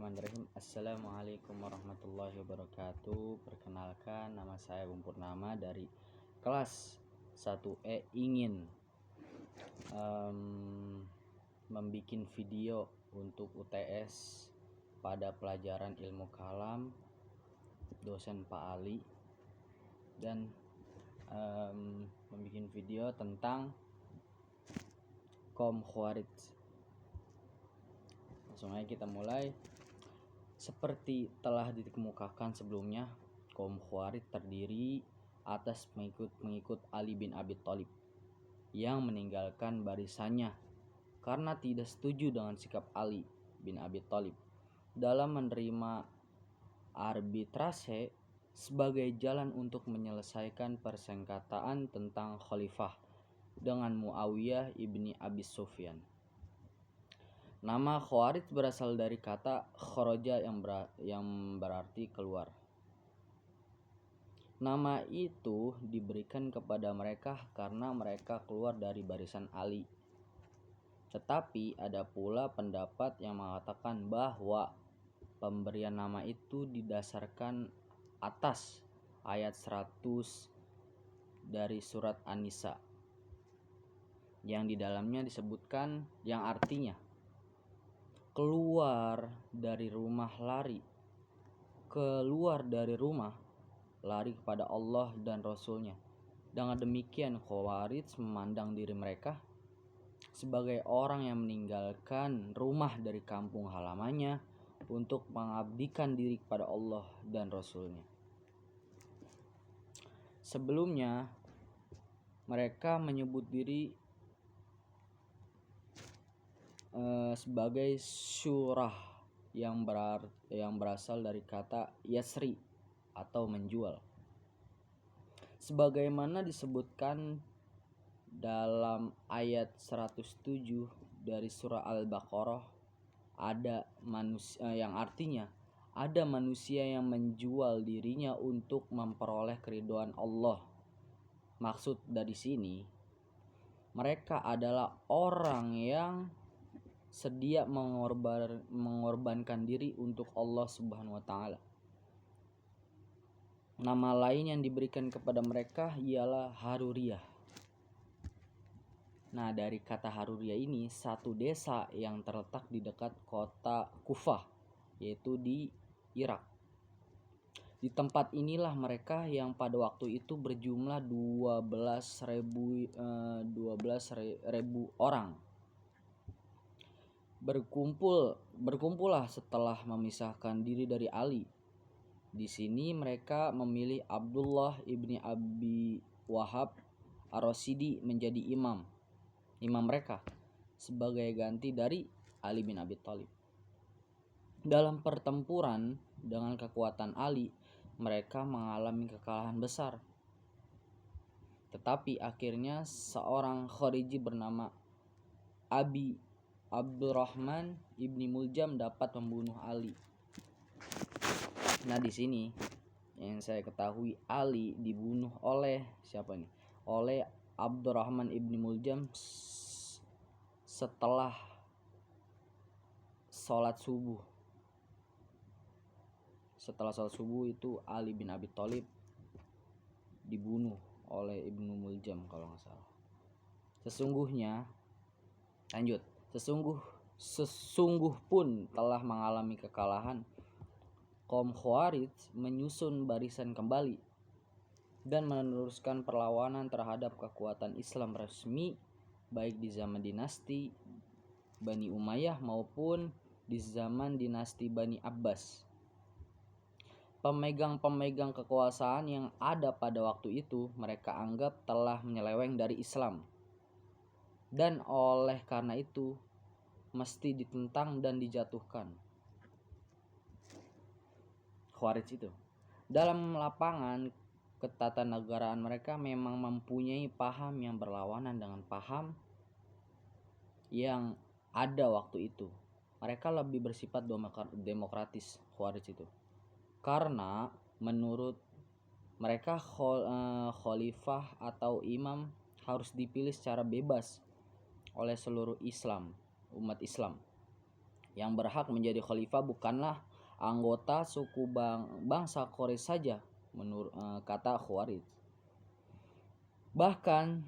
Bismillahirrahmanirrahim. Assalamualaikum warahmatullahi wabarakatuh. Perkenalkan, nama saya Bung Purnama dari kelas 1E. Ingin membuat video untuk UTS pada pelajaran ilmu kalam dosen Pak Ali, dan membuat video tentang kaum Khawarij. Langsung aja kita mulai. Seperti telah dikemukakan sebelumnya, kaum Khawarij terdiri atas pengikut Ali bin Abi Thalib yang meninggalkan barisannya karena tidak setuju dengan sikap Ali bin Abi Thalib dalam menerima arbitrase sebagai jalan untuk menyelesaikan persengketaan tentang khalifah dengan Muawiyah ibni Abi Sufyan. Nama Khawarij berasal dari kata kharaja yang berarti keluar. Nama itu diberikan kepada mereka karena mereka keluar dari barisan Ali. Tetapi ada pula pendapat yang mengatakan bahwa pemberian nama itu didasarkan atas ayat 100 dari surat An-Nisa yang di dalamnya disebutkan, yang artinya keluar dari rumah lari kepada Allah dan Rasulnya. Dengan demikian, Khawarij memandang diri mereka sebagai orang yang meninggalkan rumah dari kampung halamannya untuk mengabdikan diri kepada Allah dan Rasulnya. Sebelumnya, mereka menyebut diri sebagai syurah yang berasal dari kata yasri atau menjual. Sebagaimana disebutkan dalam ayat 107 dari surah Al-Baqarah, ada manusia yang artinya ada manusia yang menjual dirinya untuk memperoleh keridhaan Allah. Maksud dari sini, mereka adalah orang yang sedia mengorbankan diri untuk Allah Subhanahu wa Ta'ala. Nama lain yang diberikan kepada mereka ialah Haruriyah. Nah, dari kata Haruriyah ini, satu desa yang terletak di dekat kota Kufah, yaitu di Irak. Di tempat inilah mereka yang pada waktu itu berjumlah 12.000 orang berkumpullah setelah memisahkan diri dari Ali. Di sini mereka memilih Abdullah ibni Abi Wahab Ar-Rasidi menjadi imam mereka sebagai ganti dari Ali bin Abi Thalib. Dalam pertempuran dengan kekuatan Ali, mereka mengalami kekalahan besar. Tetapi akhirnya seorang Khariji bernama Abi Abdurrahman ibni Muljam dapat membunuh Ali. Nah, di sini yang saya ketahui, Ali dibunuh oleh siapa nih? Oleh Abdurrahman ibni Muljam setelah sholat subuh. Setelah sholat subuh itu Ali bin Abi Thalib dibunuh oleh Ibnu Muljam kalau nggak salah. Sesungguh pun telah mengalami kekalahan, kaum Khawarij menyusun barisan kembali dan meneruskan perlawanan terhadap kekuatan Islam resmi baik di zaman dinasti Bani Umayyah maupun di zaman dinasti Bani Abbas. Pemegang kekuasaan yang ada pada waktu itu mereka anggap telah menyeleweng dari Islam, dan oleh karena itu mesti ditentang dan dijatuhkan. Khawarij itu dalam lapangan ketatanegaraan mereka memang mempunyai paham yang berlawanan dengan paham yang ada waktu itu. Mereka lebih bersifat demokratis, Khawarij itu, karena menurut mereka khalifah atau imam harus dipilih secara bebas oleh seluruh umat Islam. Yang berhak menjadi khalifah bukanlah anggota suku bangsa Quraisy saja, menurut kata Khawarij. Bahkan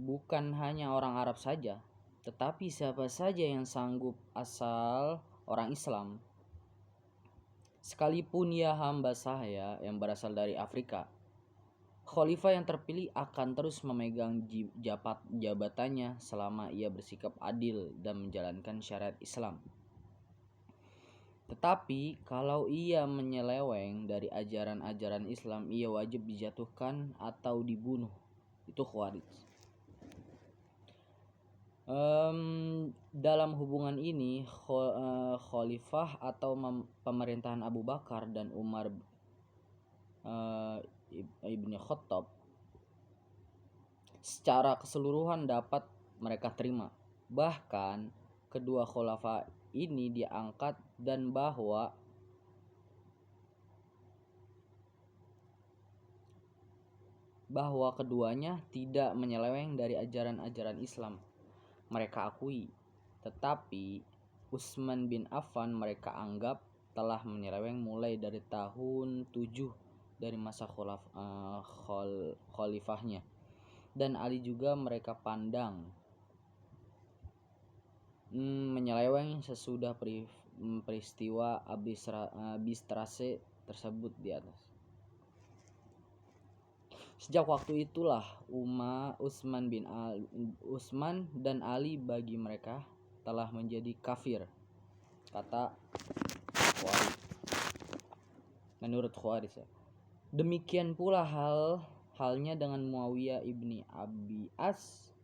bukan hanya orang Arab saja, tetapi siapa saja yang sanggup asal orang Islam, sekalipun ia hamba sahaya yang berasal dari Afrika, khalifah yang terpilih akan terus memegang jabatannya selama ia bersikap adil dan menjalankan syariat Islam. Tetapi kalau ia menyeleweng dari ajaran-ajaran Islam, ia wajib dijatuhkan atau dibunuh. Itu Khawarij. Dalam hubungan ini, khalifah atau pemerintahan Abu Bakar dan Umar ibn Khattab secara keseluruhan dapat mereka terima. Bahkan kedua khalifah ini diangkat dan bahwa keduanya tidak menyeleweng dari ajaran-ajaran Islam. Mereka akui, tetapi Utsman bin Affan mereka anggap telah menyeleweng mulai dari tahun 7 dari masa khalifahnya, dan Ali juga mereka pandang menyeleweng sesudah peristiwa Abistrase tersebut di atas. Sejak waktu itulah Utsman dan Ali bagi mereka telah menjadi kafir, kata Khawarij. Menurut Khawarij, demikian pula halnya dengan Muawiyah ibni Abi As,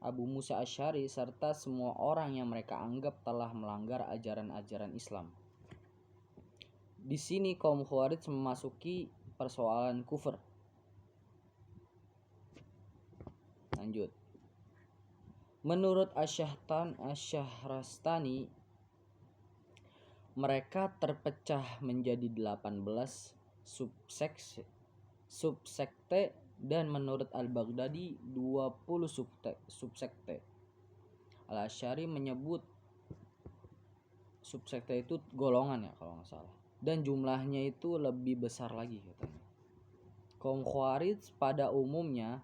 Abu Musa Asy'ari serta semua orang yang mereka anggap telah melanggar ajaran-ajaran Islam. Di sini kaum Khawarij memasuki persoalan kufur. Lanjut. Menurut Asy-Syahrastani, mereka terpecah menjadi 18 subsekte dan menurut Al-Baghdadi 20 subsekte. Al-Asy'ari menyebut subsekte itu golongan ya kalau nggak salah, dan jumlahnya itu lebih besar lagi katanya. Kaum Khawarij pada umumnya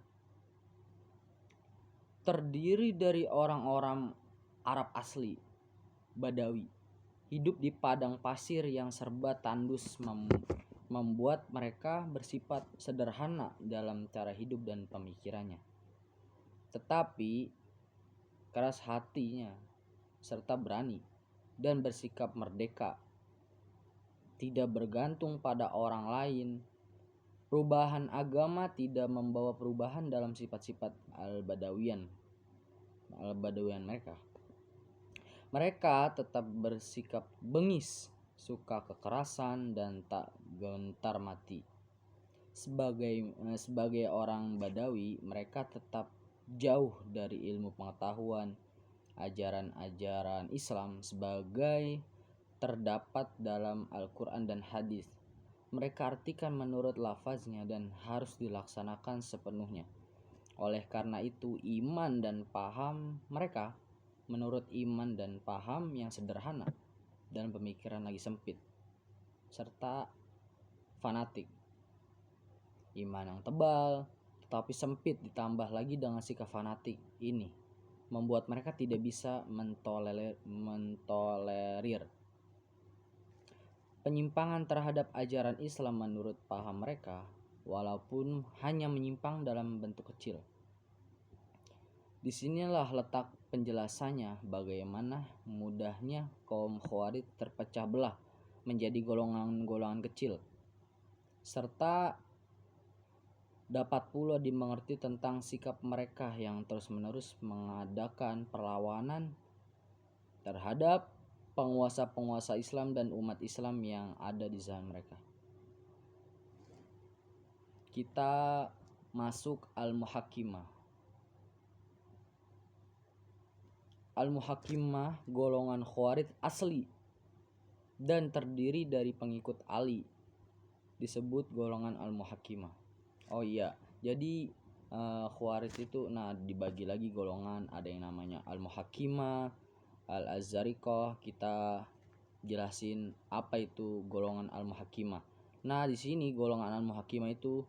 terdiri dari orang-orang Arab asli, Badawi, hidup di padang pasir yang serba tandus, membuat mereka bersifat sederhana dalam cara hidup dan pemikirannya, tetapi keras hatinya serta berani dan bersikap merdeka, tidak bergantung pada orang lain. Perubahan agama tidak membawa perubahan dalam sifat-sifat al-Badawiyan mereka. Mereka tetap bersikap bengis, suka kekerasan, dan tak gentar mati. Sebagai orang Badawi, mereka tetap jauh dari ilmu pengetahuan, ajaran-ajaran Islam sebagai terdapat dalam Al-Quran dan hadis. Mereka artikan menurut lafaznya dan harus dilaksanakan sepenuhnya. Oleh karena itu, iman dan paham mereka menurut iman dan paham yang sederhana dan pemikiran lagi sempit serta fanatik. Iman yang tebal tetapi sempit ditambah lagi dengan sikap fanatik ini membuat mereka tidak bisa mentolerir penyimpangan terhadap ajaran Islam menurut paham mereka, walaupun hanya menyimpang dalam bentuk kecil. Disinilah letak penjelasannya bagaimana mudahnya kaum Khawarij terpecah belah menjadi golongan-golongan kecil, serta dapat pula dimengerti tentang sikap mereka yang terus-menerus mengadakan perlawanan terhadap penguasa-penguasa Islam dan umat Islam yang ada di zaman mereka. Kita masuk Al-Muhakkimah. Al-Muhakkimah golongan Khawarij asli dan terdiri dari pengikut Ali, disebut golongan Al-Muhakkimah. Oh iya, jadi Khawarij itu dibagi lagi golongan, ada yang namanya Al-Muhakkimah, Al-Azzariqah, kita jelasin apa itu golongan Al-Muhakkimah. Nah, di sini golongan Al-Muhakkimah itu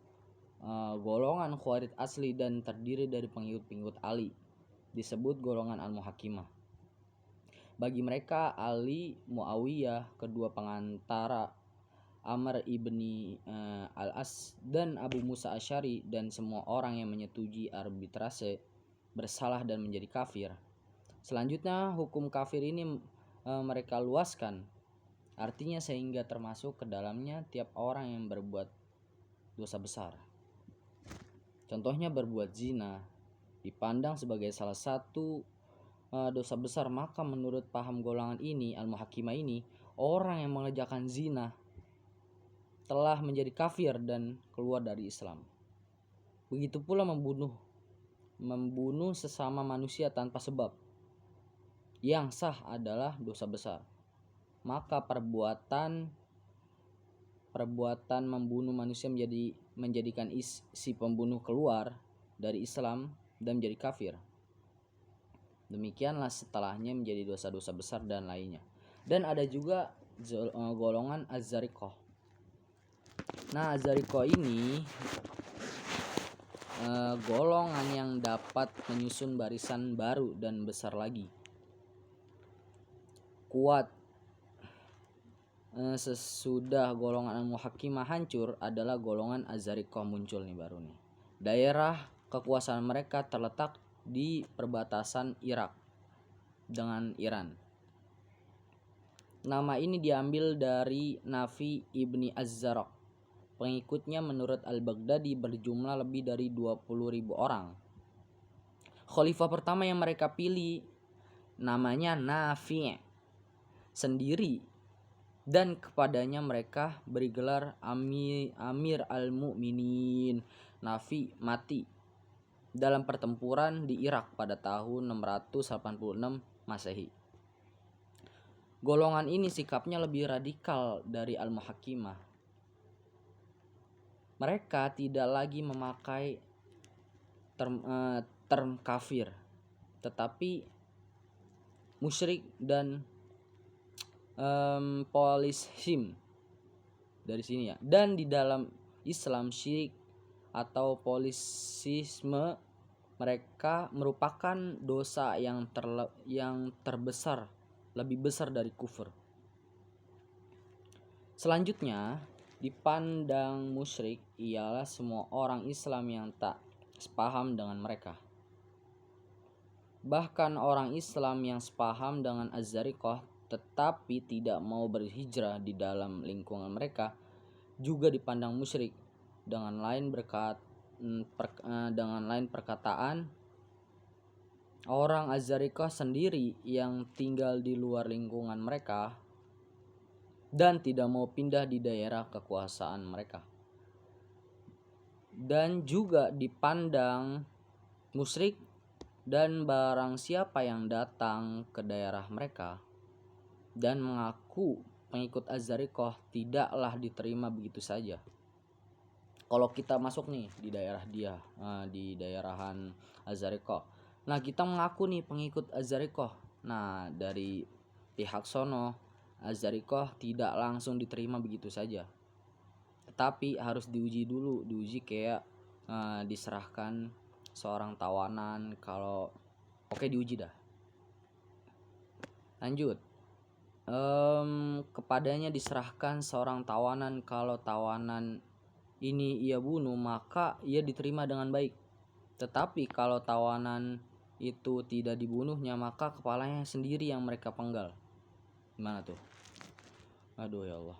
golongan Khawarij asli dan terdiri dari pengikut-pengikut Ali, disebut golongan Al-Muhakkimah. Bagi mereka, Ali, Muawiyah, kedua pengantara, Amr ibni Al-As dan Abu Musa Asy'ari dan semua orang yang menyetujui arbitrase bersalah dan menjadi kafir. Selanjutnya, hukum kafir ini mereka luaskan, artinya sehingga termasuk ke dalamnya tiap orang yang berbuat dosa besar. Contohnya berbuat zina dipandang sebagai salah satu dosa besar, maka menurut paham golongan ini, Al-Muhakkimah ini, orang yang mengerjakan zina telah menjadi kafir dan keluar dari Islam. Begitu pula membunuh sesama manusia tanpa sebab yang sah adalah dosa besar. Maka perbuatan membunuh manusia menjadikan si pembunuh keluar dari Islam dan menjadi kafir. Demikianlah setelahnya menjadi dosa-dosa besar dan lainnya. Dan ada juga golongan Az-Zariqah. Nah, Az-Zariqah ini golongan yang dapat menyusun barisan baru dan besar lagi, kuat. Sesudah golongan Al-Muhakkimah hancur, adalah golongan Az-Zariqah muncul nih baru nih. Daerah kekuasaan mereka terletak di perbatasan Irak dengan Iran. Nama ini diambil dari Nafi ibni Az-Zaraq. Pengikutnya menurut Al-Baghdadi berjumlah lebih dari 20.000 orang. Khalifah pertama yang mereka pilih namanya Nafi' sendiri, dan kepadanya mereka beri gelar Amir al-Mu'minin. Nafi mati dalam pertempuran di Irak pada tahun 686 Masehi. Golongan ini sikapnya lebih radikal dari Al-Muhakkimah. Mereka tidak lagi memakai term kafir, tetapi musyrik dan polishim dari sini ya. Dan di dalam Islam, syirik atau polisisme mereka merupakan dosa yang terbesar, lebih besar dari kufur. Selanjutnya, dipandang musyrik ialah semua orang Islam yang tak sepaham dengan mereka. Bahkan orang Islam yang sepaham dengan Az-Zariqah tetapi tidak mau berhijrah di dalam lingkungan mereka juga dipandang musyrik. Dengan lain perkataan, orang Az-Zariqah sendiri yang tinggal di luar lingkungan mereka dan tidak mau pindah di daerah kekuasaan mereka, dan juga dipandang musyrik dan barang siapa yang datang ke daerah mereka dan mengaku pengikut Az-Zariqah tidaklah diterima begitu saja. Kalau kita masuk nih di daerah dia, di daerahan Az-Zariqah, nah kita mengaku nih pengikut Az-Zariqah, nah dari pihak sono Az-Zariqah tidak langsung diterima begitu saja, tetapi harus diuji dulu, kayak diserahkan seorang tawanan. Kalau oke, diuji dah. Lanjut, kepadanya diserahkan seorang tawanan. Kalau tawanan ini ia bunuh, maka ia diterima dengan baik. Tetapi kalau tawanan itu tidak dibunuhnya, maka kepalanya sendiri yang mereka penggal. Gimana tuh? Aduh ya Allah.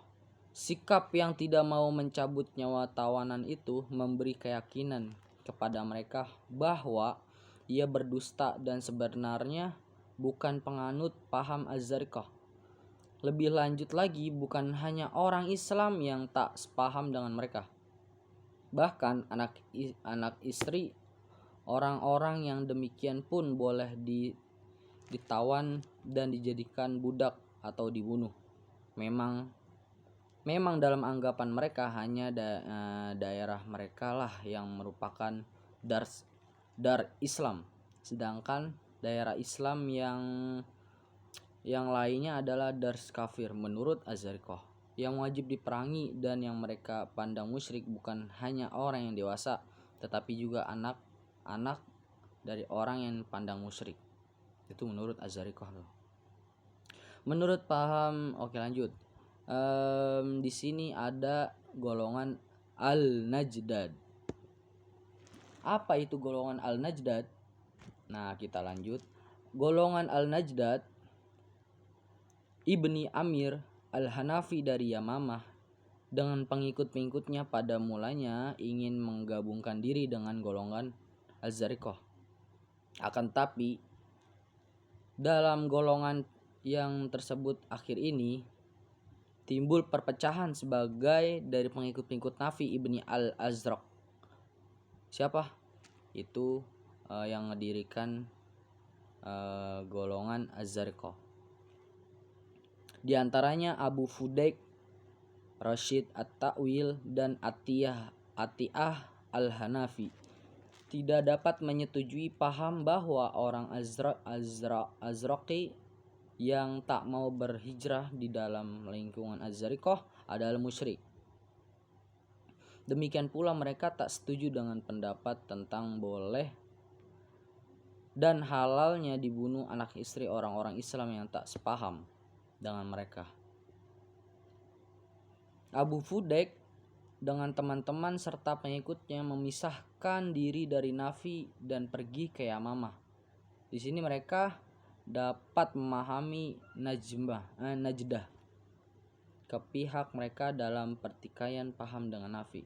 Sikap yang tidak mau mencabut nyawa tawanan itu memberi keyakinan kepada mereka bahwa ia berdusta dan sebenarnya bukan penganut paham Az-Zariqah. Lebih lanjut lagi, bukan hanya orang Islam yang tak sepaham dengan mereka, bahkan anak istri orang-orang yang demikian pun boleh ditawan dan dijadikan budak atau dibunuh. Memang dalam anggapan mereka hanya daerah mereka lah yang merupakan dar Islam, sedangkan daerah Islam yang Yang lainnya adalah dars kafir menurut Az-Zariqah, yang wajib diperangi dan yang mereka pandang musyrik bukan hanya orang yang dewasa, tetapi juga anak-anak dari orang yang pandang musyrik. Itu menurut Az-Zariqah. Menurut paham, oke lanjut. Di sini ada golongan Al-Najdad. Apa itu golongan Al-Najdad? Nah, kita lanjut. Golongan Al-Najdad Ibni Amir Al-Hanafi dari Yamamah dengan pengikut-pengikutnya pada mulanya ingin menggabungkan diri dengan golongan Az-Zariqah. Akan tapi dalam golongan yang tersebut akhir ini timbul perpecahan sebagai dari pengikut-pengikut Nafi Ibni Al-Azraq. Siapa? Itu yang mendirikan golongan Az-Zariqah. Di antaranya Abu Fudaik, Rashid At-Ta'wil, dan Atiyah Al-Hanafi tidak dapat menyetujui paham bahwa orang Azraqi yang tak mau berhijrah di dalam lingkungan Az-Zariqah adalah musyrik. Demikian pula mereka tak setuju dengan pendapat tentang boleh dan halalnya dibunuh anak istri orang-orang Islam yang tak sepaham dengan mereka. Abu Fudaik dengan teman-teman serta pengikutnya memisahkan diri dari Nafi dan pergi ke Yamamah. Di sini mereka dapat memahami Najdah ke pihak mereka dalam pertikaian paham dengan Nafi.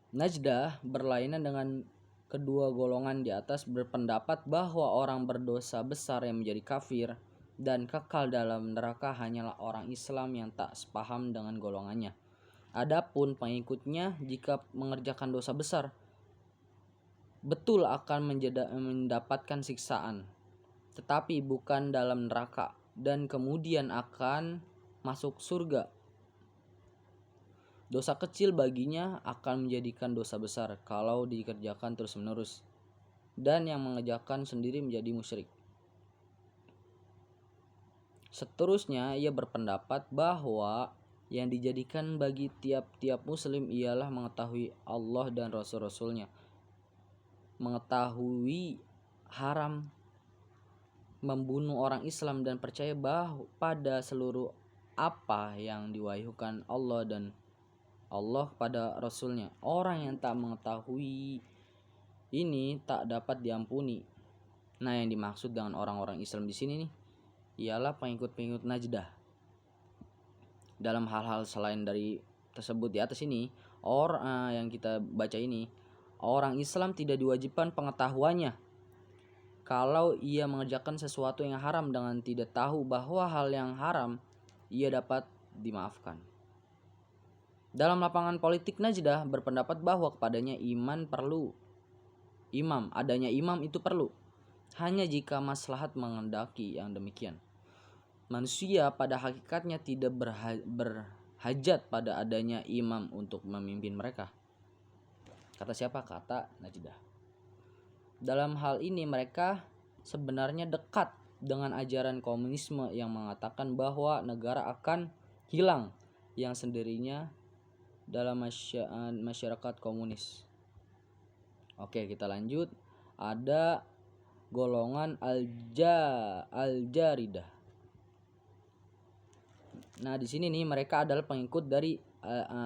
Najdah berlainan dengan kedua golongan di atas berpendapat bahwa orang berdosa besar yang menjadi kafir dan kekal dalam neraka hanyalah orang Islam yang tak sepaham dengan golongannya. Adapun pengikutnya jika mengerjakan dosa besar betul akan mendapatkan siksaan, tetapi bukan dalam neraka dan kemudian akan masuk surga. Dosa kecil baginya akan menjadikan dosa besar kalau dikerjakan terus-menerus, dan yang mengerjakan sendiri menjadi musyrik. Seterusnya, ia berpendapat bahwa yang dijadikan bagi tiap-tiap muslim ialah mengetahui Allah dan Rasul-Rasulnya, mengetahui haram membunuh orang Islam dan percaya bahwa pada seluruh apa yang diwahyukan Allah pada Rasulnya. Orang yang tak mengetahui ini tak dapat diampuni. Nah, yang dimaksud dengan orang-orang Islam di sini nih ialah pengikut-pengikut Najdah. Dalam hal-hal selain dari tersebut di atas ini, yang kita baca ini, orang Islam tidak diwajibkan pengetahuannya kalau ia mengerjakan sesuatu yang haram dengan tidak tahu bahwa hal yang haram ia dapat dimaafkan. Dalam lapangan politik, Najdah berpendapat bahwa kepadanya adanya imam itu perlu hanya jika maslahat menghendaki yang demikian. Manusia pada hakikatnya tidak berhajat pada adanya imam untuk memimpin mereka. Kata siapa? Kata Najdah. Dalam hal ini mereka sebenarnya dekat dengan ajaran komunisme yang mengatakan bahwa negara akan hilang yang sendirinya dalam masyarakat komunis. Oke, kita lanjut. Ada golongan Al-Jaridah. Nah, di sini nih mereka adalah pengikut dari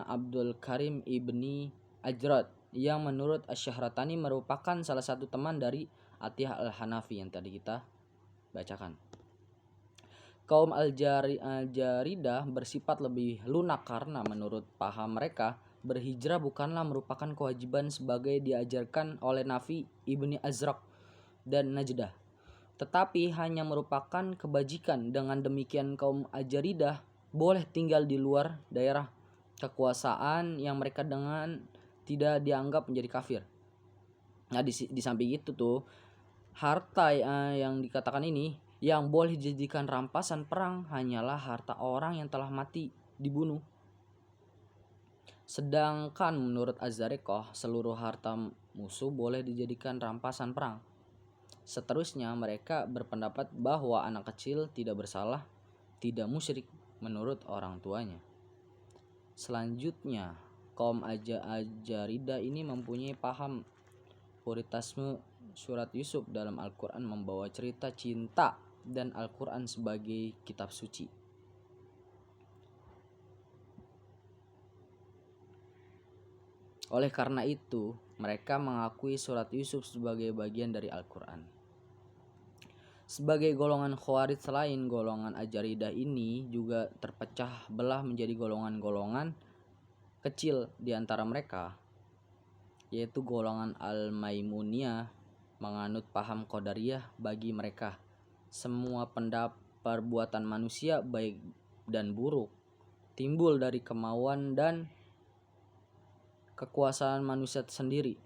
Abdul Karim Ibni Ajrad yang menurut Asy-Syahratani merupakan salah satu teman dari Atiyah Al-Hanafi yang tadi kita bacakan. Kaum Al-Jaridah bersifat lebih lunak karena menurut paham mereka berhijrah bukanlah merupakan kewajiban sebagai diajarkan oleh Nafi Ibni Azraq dan Najdah, tetapi hanya merupakan kebajikan. Dengan demikian kaum Al-Jaridah boleh tinggal di luar daerah kekuasaan yang mereka dengan tidak dianggap menjadi kafir. Nah, di samping itu tuh harta yang dikatakan ini yang boleh dijadikan rampasan perang hanyalah harta orang yang telah mati dibunuh. Sedangkan menurut Az-Zariqah, seluruh harta musuh boleh dijadikan rampasan perang. Seterusnya, mereka berpendapat bahwa anak kecil tidak bersalah, tidak musyrik menurut orang tuanya. Selanjutnya, kaum Ajarida ini mempunyai paham puritasme. Surat Yusuf dalam Al-Quran membawa cerita cinta dan Al-Quran sebagai kitab suci. Oleh karena itu, mereka mengakui surat Yusuf sebagai bagian dari Al-Quran. Sebagai golongan Khawarij selain golongan Ajaridah ini juga terpecah belah menjadi golongan-golongan kecil di antara mereka, yaitu golongan Al-Maimuniyah menganut paham Qadariyah. Bagi mereka, semua perbuatan manusia baik dan buruk timbul dari kemauan dan kekuasaan manusia sendiri.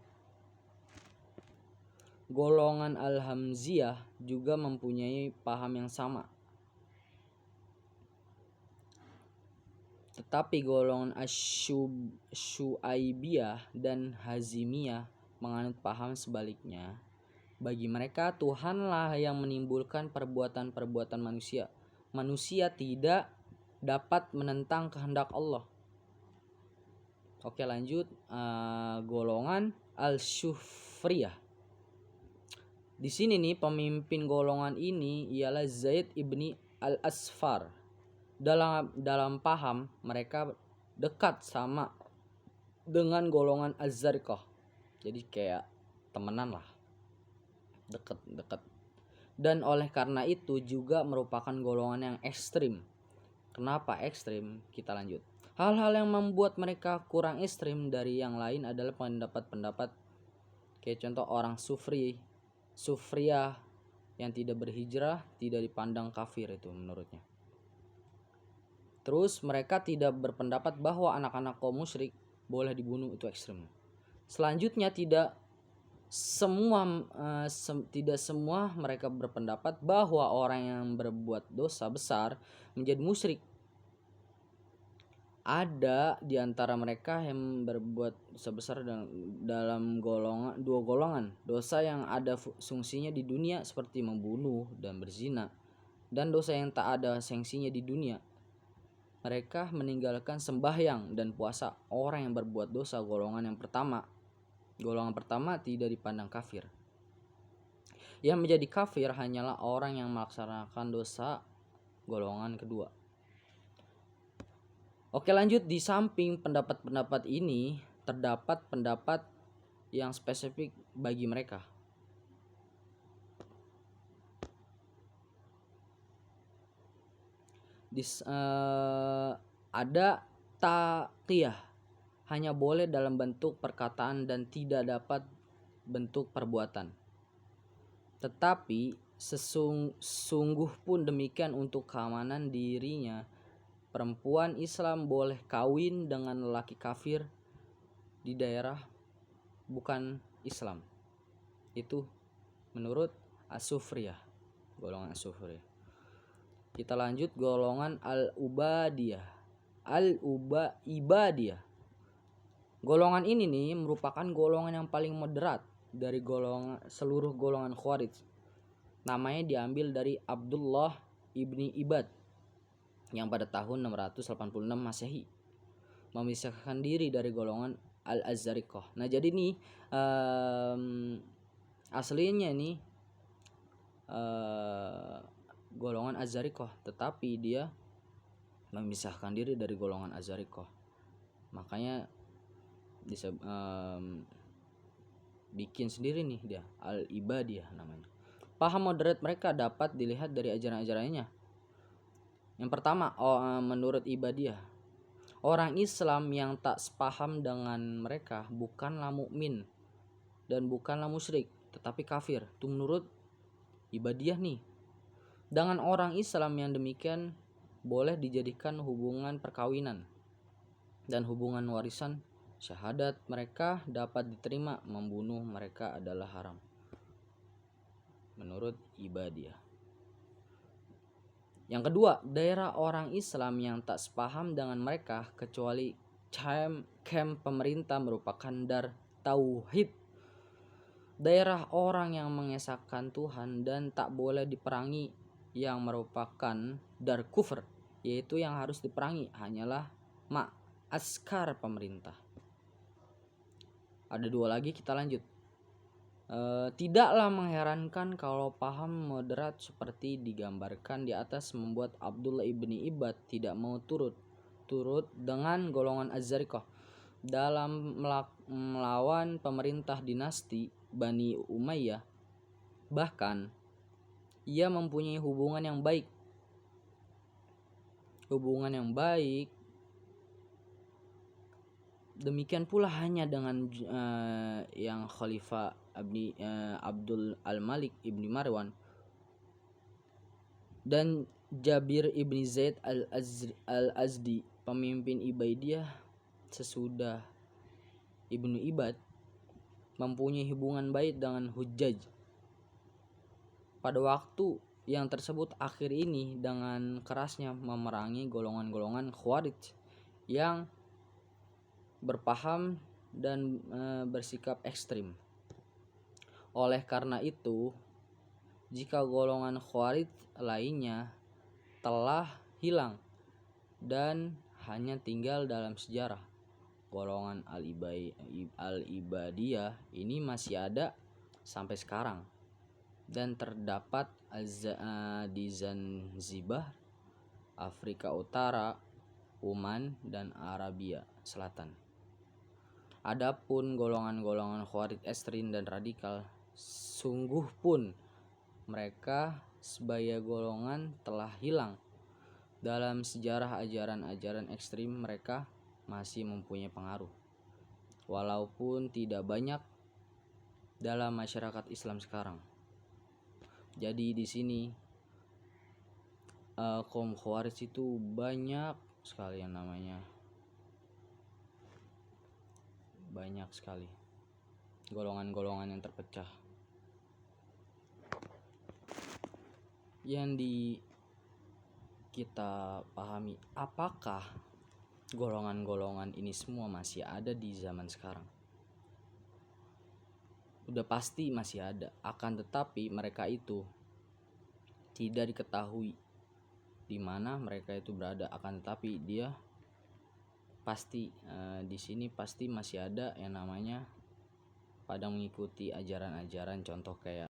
Golongan Al-Hamziyah juga mempunyai paham yang sama. Tetapi golongan Asy'aibiyah dan Hazimiyah menganut paham sebaliknya. Bagi mereka, Tuhanlah yang menimbulkan perbuatan-perbuatan manusia. Manusia tidak dapat menentang kehendak Allah. Oke, lanjut. Golongan Al-Syufriyah. Di sini nih, pemimpin golongan ini ialah Zaid ibni Al-Asfar. Dalam paham mereka dekat sama dengan golongan Az-Zariqah. Jadi kayak temenan lah, dekat. Dan oleh karena itu juga merupakan golongan yang ekstrim. Kenapa ekstrim? Kita lanjut. Hal-hal yang membuat mereka kurang ekstrim dari yang lain adalah pendapat-pendapat kayak contoh orang Sufriyah yang tidak berhijrah tidak dipandang kafir, itu menurutnya. Terus mereka tidak berpendapat bahwa anak-anak kaum musyrik boleh dibunuh, itu ekstrim. Selanjutnya tidak semua mereka berpendapat bahwa orang yang berbuat dosa besar menjadi musyrik. Ada di antara mereka yang berbuat dosa besar dalam dua golongan dosa yang ada sanksinya di dunia seperti membunuh dan berzina, dan dosa yang tak ada sanksinya di dunia. Mereka meninggalkan sembahyang dan puasa. Orang yang berbuat dosa golongan pertama tidak dipandang kafir. Yang menjadi kafir hanyalah orang yang melaksanakan dosa golongan kedua. Oke, lanjut. Di samping pendapat-pendapat ini, terdapat pendapat yang spesifik bagi mereka. Ada taqiyah, hanya boleh dalam bentuk perkataan dan tidak dapat bentuk perbuatan. Tetapi sesungguh pun demikian untuk keamanan dirinya, perempuan Islam boleh kawin dengan lelaki kafir di daerah bukan Islam. Itu menurut As-Sufriyah, golongan As-Sufriyah. Kita lanjut golongan Al-Ubadiyah. Ibadiyah. Golongan ini nih merupakan golongan yang paling moderat dari seluruh golongan Khawarij. Namanya diambil dari Abdullah ibni Ibad yang pada tahun 686 Masehi memisahkan diri dari golongan Al-Zariqah. Nah, jadi nih aslinya nih golongan Az-Zariqah, tetapi dia memisahkan diri dari golongan Az-Zariqah. Makanya bisa bikin sendiri nih dia, Al-Ibadiyah namanya. Paham moderat mereka dapat dilihat dari ajaran-ajarannya. Yang pertama, menurut Ibadiyah, orang Islam yang tak sepaham dengan mereka bukanlah mukmin dan bukanlah musyrik, tetapi kafir. Itu menurut Ibadiyah nih. Dengan orang Islam yang demikian boleh dijadikan hubungan perkawinan dan hubungan warisan. Syahadat mereka dapat diterima, membunuh mereka adalah haram menurut Ibadiyah. Yang kedua, daerah orang Islam yang tak sepaham dengan mereka kecuali camp pemerintah merupakan dar tauhid, daerah orang yang mengesahkan Tuhan dan tak boleh diperangi, yang merupakan dar kufur, yaitu yang harus diperangi hanyalah askar pemerintah. Ada dua lagi, kita lanjut. Tidaklah mengherankan kalau paham moderat seperti digambarkan di atas membuat Abdullah ibni Ibad tidak mau turut dengan golongan Az-Zariqah dalam melawan pemerintah dinasti Bani Umayyah. Bahkan ia mempunyai hubungan yang baik demikian pula hanya dengan yang Khalifah Abdul Al-Malik ibni Marwan dan Jabir ibni Zaid Al-Azdi, pemimpin Ibaidiyah sesudah Ibnu Ibad, mempunyai hubungan baik dengan Hujjaj. Pada waktu yang tersebut akhir ini dengan kerasnya memerangi golongan-golongan Khawarij yang berpaham dan bersikap ekstrim. Oleh karena itu, jika golongan Khawarij lainnya telah hilang dan hanya tinggal dalam sejarah, golongan Al-Ibadiyah ini masih ada sampai sekarang dan terdapat di Zanzibar, Afrika Utara, Oman, dan Arabia Selatan. Adapun golongan-golongan Khawarij ekstrim dan radikal, sungguh pun mereka sebagai golongan telah hilang dalam sejarah. Ajaran-ajaran ekstrim mereka masih mempunyai pengaruh, walaupun tidak banyak dalam masyarakat Islam sekarang. Jadi di sini kaum Khawarij itu banyak sekali yang namanya, banyak sekali golongan-golongan yang terpecah. Yang kita pahami, apakah golongan-golongan ini semua masih ada di zaman sekarang? Udah pasti masih ada, akan tetapi mereka itu tidak diketahui di mana mereka itu berada. Akan tetapi dia pasti di sini pasti masih ada yang namanya pada mengikuti ajaran-ajaran, contoh kayak